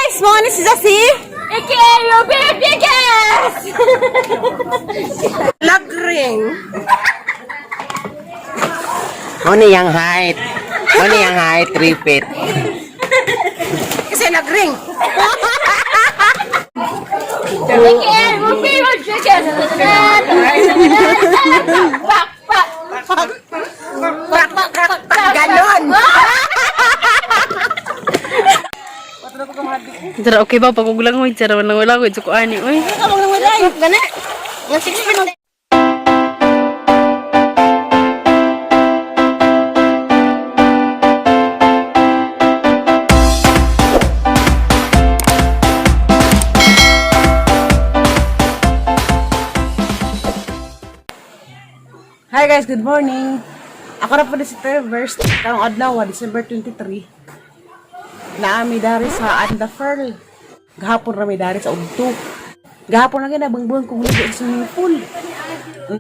guys, mga ni siya si AKA Biggest! Lagring. Ano yung height? Ano yung height? 3 feet. Kasi lagring. AKA Biggest! Ganon. Tara, okay ba? Pagugulang mo, tara, wala ko, ito ko ani, uy. Gana. Ngasik pa nung Hi guys, good morning. Ako na po si Traverse. Karong adlaw, December 23. Naami dari sa Andaferl. Gahapon rami dari sa Udto. Gahapon na ginabangbuhan kong ligo sa swimming pool.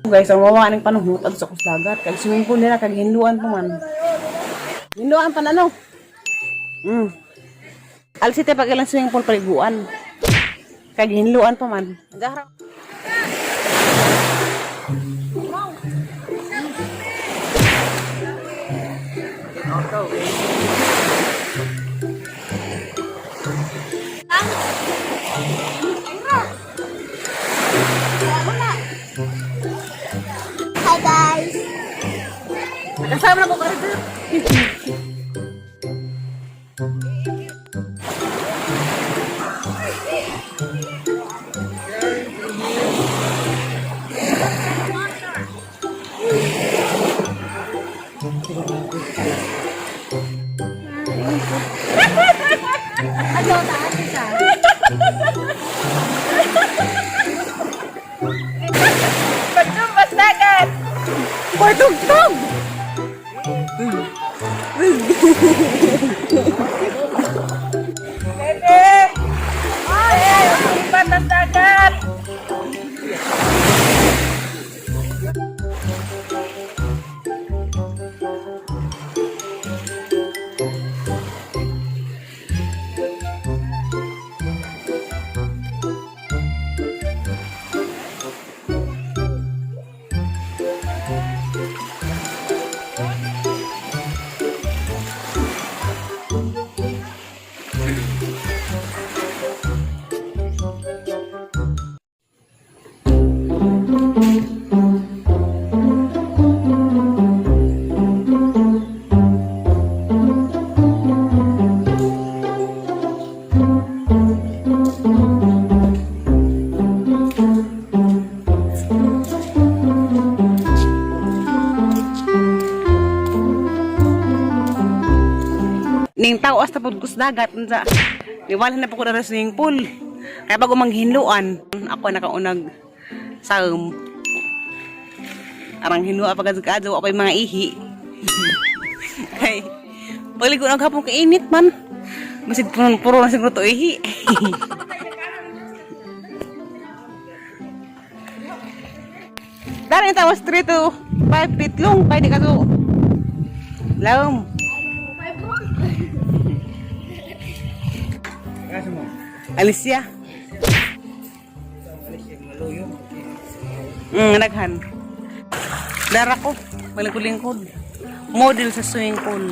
Guys, ang mawa ng panungutan sa kusdagat. Kag swimming pool nila, kag hinluan pa man. Hinluan pa na, no? Alsite pag ilang swimming pool paliguan. Kag hinluan pa man. Gahara. Hi guys. Kasama na ko karito. Pagtumbas dagat! Pagtugtog! Bebe! Ay! Pagtumbas dagat! Ning tawas na pagkus dagat unsa. Niwala na po ko na swimming pool. Kaya bago manghinluan, ako nakaunag sa arang hinua pagkadzo apay mga ihi. Kay paligo na gapon kainit man. Masid puro na siguro to ihi. Dari tawas 3 to 5 feet long kay di ka to. Laom. Alicia. Naghan. Dara ko, malingkod-lingkod. Model sa swimming pool.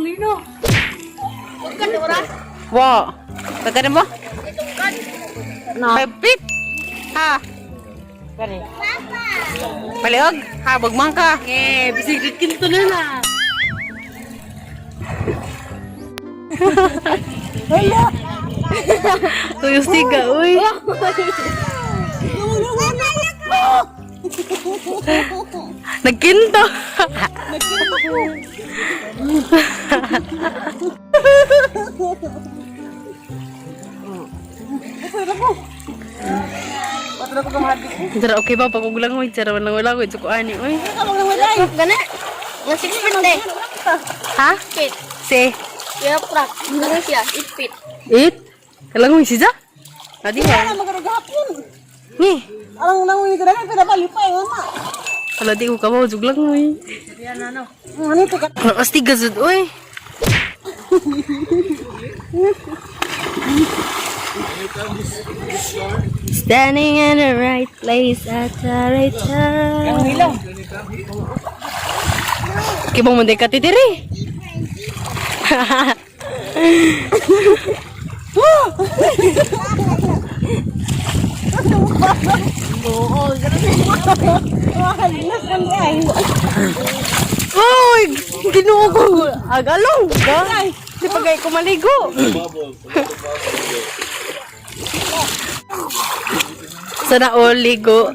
Lino. Huwag ka na oras. Wow. Tagad mo? No. 5 feet. Ha. Paliog. Ha, bagmang ka. Bisigit kinto na na. Hala. Tuyos tiga, uy. Nagkinto. Tara, okay ba? Pagugulang mo, tara, wala ko, ito ko ani, uy. Gana. Ngasik pa nung Ha? Pit. Se. Kaya prak. Ano siya? Ipit. It? Kalang mo siya? Adi ba? Magkaragapon. Ni. Alang nang ito na pinapalipay mama. Wala di ko kabaw, juglang uy. Ano ito ka? Wala pasti gazud uy. Standing in the right place at the right time. Ang hilaw. Kibong mo di ka titiri. Nakalinas lang yan. Uy, ginuo ko. Agalong. Di pagay ko maligo. Sana all ligo.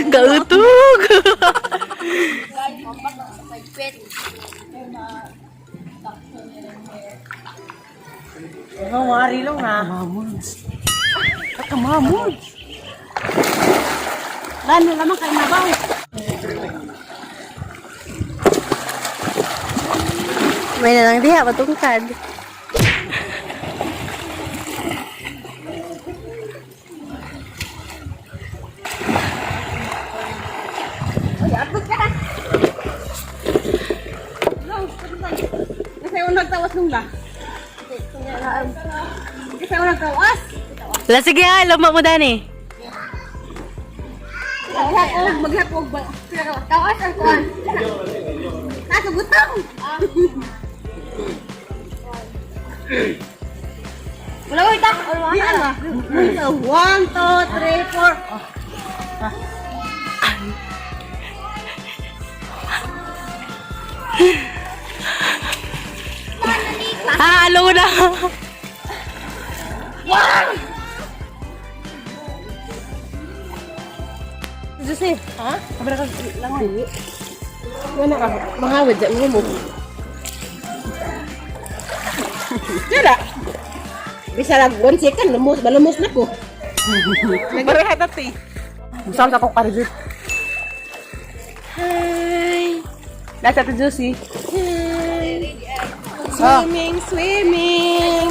Gautog. Ang wari lang ha. Mamons. Kakamamons. Lalo naman kayo nabaw. May na lang diha patungkad. Kasi yung nagtawas nung la. Kasi yung nagtawas. La sige ha, lama mo dani. Maghapog ba? Tawas ang kuwan. Nasa butang. Wala ko itak. Di ala. 1, 2, 3, 4. Ah, alo na. Jose, ha? Kabila ka lang dili. Wala ka. Mangawid dyan mo. Wala. Bisa lang 1 second, malumos na ko. Nagpareha dati. Musam sa kong parijit. Hi. Dati ito Josie. Swimming, swimming.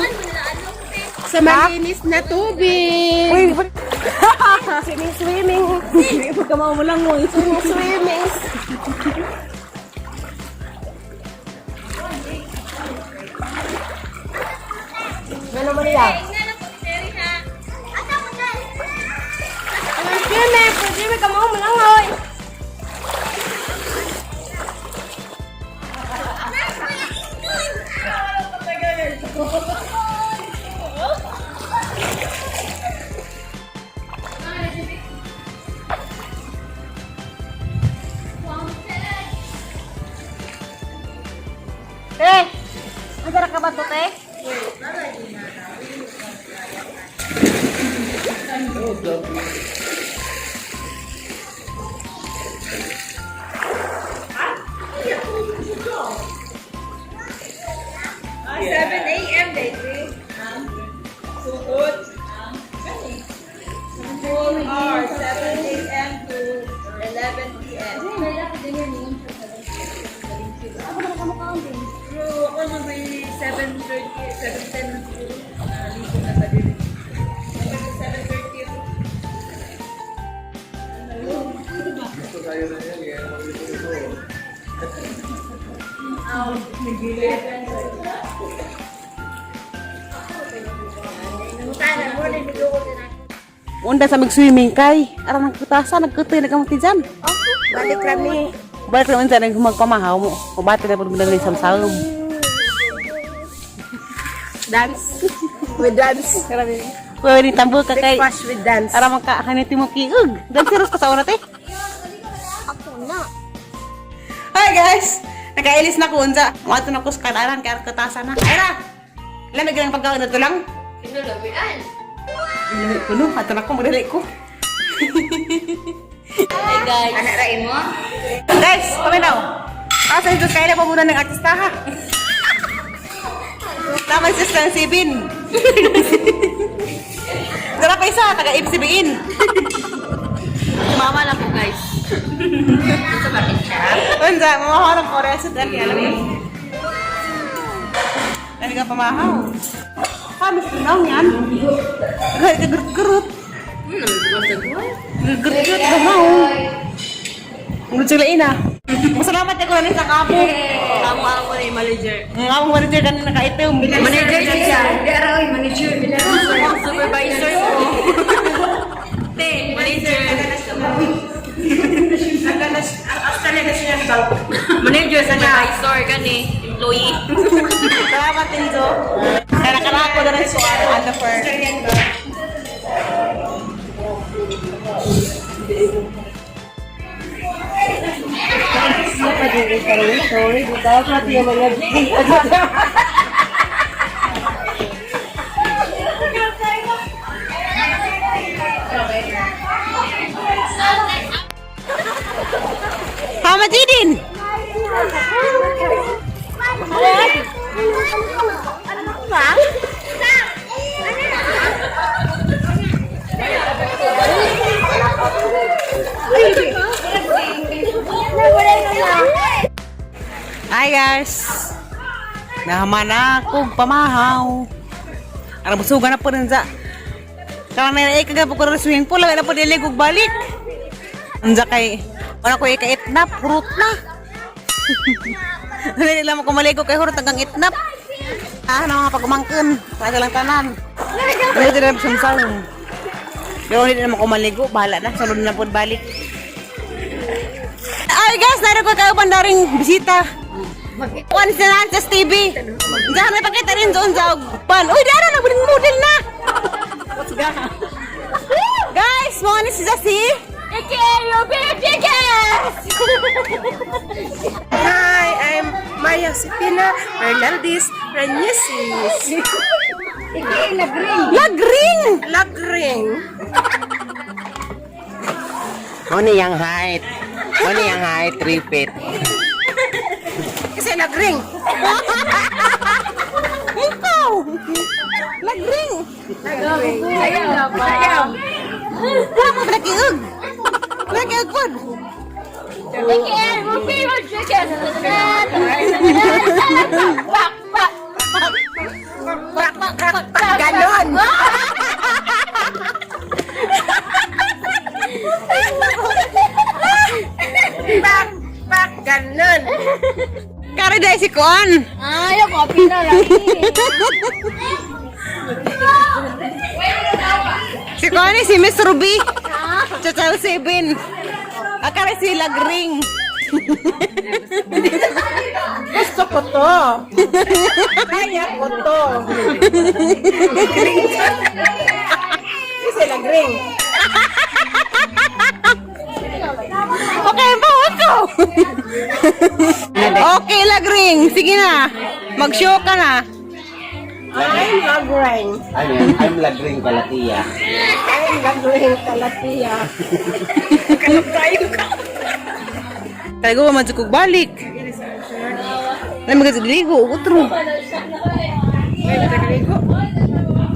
Sa malinis na tubig. Uy, Swimming, swimming. pagka mo lang mo. Swimming, swimming. Ano mo nila? Swimming, swimming ka mo lang hoy. Eh! Masarap ka ba ito, te? Unda sa mag-swimming kay. Ara nagputasa, nagkutoy, nagkamuti dyan. Balik kami. Balik naman sa magpamahaw mo. Mabati na po binagay sa salom. Dance. With dance. Pwede tambol ka kay. Breakfast with dance. Ara magkakaniti mo kiug. Dan serious ka sa oras eh. Ako na. Hi guys! Nagkailis na ko unsa. Mato na ko sa kanaran kaya katasa na. Ayra! Lamig lang pagkaon na to lang. Pinulabian. Dili ko no, ato na ko magdali ko. Hey guys. Anak rain mo? Guys, paminaw. Asa yung kaya na pamunan ng artista ha. Tama si Stan Sibin. Tara pa isa, taga-ibsibiin. Mama na po guys. Sa bakit siya? Unsa, mamahaw ko rin sa dali, alam mo? Ano ka pamahaw? Kami sinaw yan. Gerut-gerut. Gerut-gerut, gamaw. Ulit sila ina. Masalamat ako na sa kapo. Kamu ako na yung manager. Ang among manager kanina nakaitim. Manager siya. Pero manager. Supervisor ko. Manager. Manager sa supervisor gani. Employee. Salamat Tinzo. Kaya nakalako na rin suwan on the first. Hama Jidin! Hi guys! Nahaman ako pamahaw. Ang busugan na po rin sa kaya na kagap ko rin swimming pool. Lagay na po dilig og balik. Anza kay wala ko ika-itnap. Hurot na. Hindi lang ako maligo kay hurot hanggang itnap. Mga pagumangkin. Kaya lang tanan. Hindi na sumsalong. Pero hindi naman ko maligo. Bahala na. Sunod na po balik. Ay guys, narin ko kayo bandaring bisita. Once na lang sa TV. Diyan may pakita rin doon sa pan. Uy, dara na, buling model na. Guys, mga ni si Zasi. Hi, I'm Maria Sipina Hernandez Ranyesis. Lagring! Lagring. Ano yung height? Ano yung height? Repeat. Kasi lagring. Ikaw! Lagring! Ayaw. Nakiug! Nakiug po! Ganon. Pak, ganon. Kari dahil si Kuan! Ayaw ko, pina lang. Si Kuan ni si Miss Ruby! Chachal 7! Akari si Lagring! Gusto ko to. Kaya ko to. Kasi lagring. Okay ba ako? Okay, Lagring! Sige na! Mag-show ka na! I'm lagring. I'm lagring kalatiya. I'm lagring talatiya. Kaya ko ba madsukog balik? Ay, magkasiligo. Utro.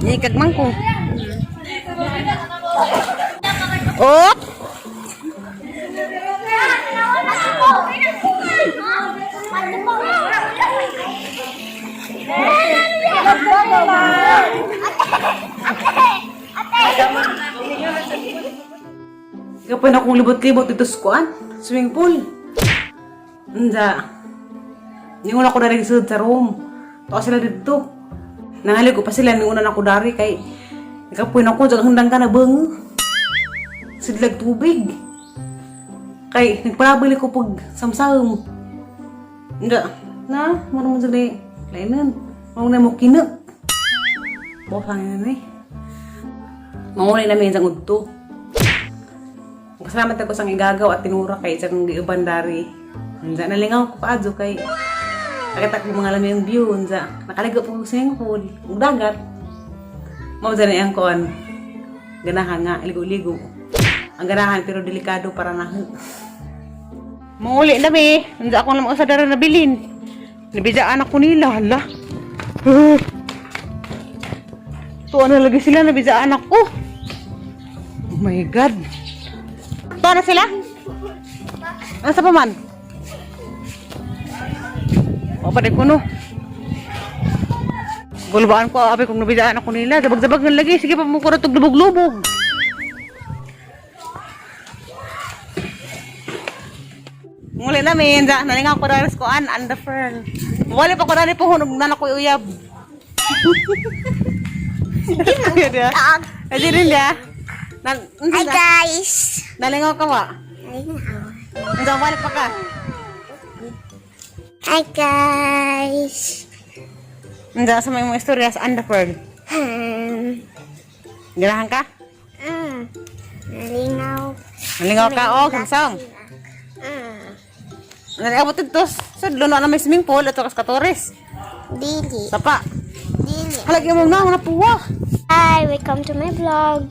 Ini kagmang ko. Oh! Kapag akong libot-libot dito sa kuan, swimming pool. Nda. Ni una ko dari sa room. Tawa sila dito. Nangali ko pa sila ni una na ko dari kay kapoy na ko jagang handang ka na bang. Sidlag tubig. Kay nagparabili ko pag samsam. Nda. Na, mo sa di. Lainan. Mo na mo kinag. Bosang ni. Mangulay namin sa udto. Salamat ako sang igagaw at tinura kay isang giubandari. Unsa nalingaw ko paadyo kay nakita ko mga lamang view unsa nakaligo po sa swimming pool ug dagat. Mao dyan ang kon. Ganahan nga ligo-ligo. Ang ganahan pero delikado para na. Manguli na be. Unsa ako lamang usa dara nabilin. Nabidaan ako nila hala. Tuwa na lagi sila nabidaan ako. Oh my god. Magluto na sila? Ano sa paman? O pa ko no. Gulbaan ko abi kung nabidaan ako nila. Dabag-dabag ng lagi. Sige pa mo ko ratog lubog-lubog. Muli namin, nalingaw ko daris ko and the fern. Wala pa ko dali po hunog na ako uyab. Ay din dia. Hi guys! Nalingaw ka ba? Hanggang wala pa ka. Hi guys! Hanggang sa may mga istorya sa and the fern. Ganahan ka? Nalingaw. Nalingaw ka o, kamsang. Naliabot ito. Sudlo na may swimming pool. Ito kas katores. Dili. Sapa. Dili. Halagyan mo na, mga puwa. Hi, welcome to my vlog.